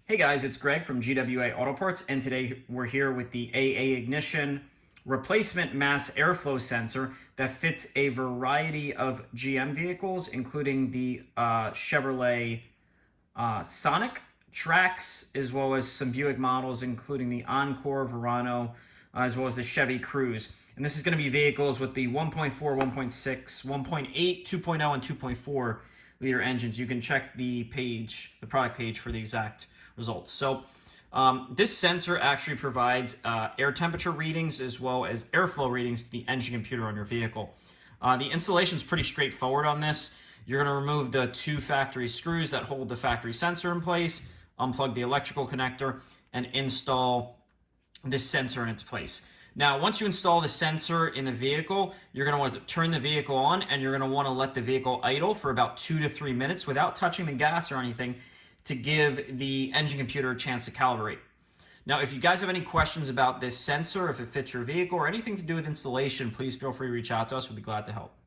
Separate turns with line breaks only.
Hey guys, it's Greg from GWA Auto Parts, and today we're here with the AA Ignition replacement mass airflow sensor that fits a variety of GM vehicles, including the Chevrolet Sonic, Trax, as well as some Buick models, including the Encore, Verano, as well as the Chevy Cruze. And this is going to be vehicles with the 1.4, 1.6, 1.8, 2.0, and 2.4 liter engines. You can check the product page for the exact results. So this sensor actually provides air temperature readings as well as airflow readings to the engine computer on your vehicle. The installation is pretty straightforward on this. You're going to remove the two factory screws that hold the factory sensor in place, unplug the electrical connector, and install this sensor in its place. Now, once you install the sensor in the vehicle, you're going to want to turn the vehicle on, and you're going to want to let the vehicle idle for about 2 to 3 minutes without touching the gas or anything to give the engine computer a chance to calibrate. Now, if you guys have any questions about this sensor, if it fits your vehicle, or anything to do with installation, please feel free to reach out to us. We'd be glad to help.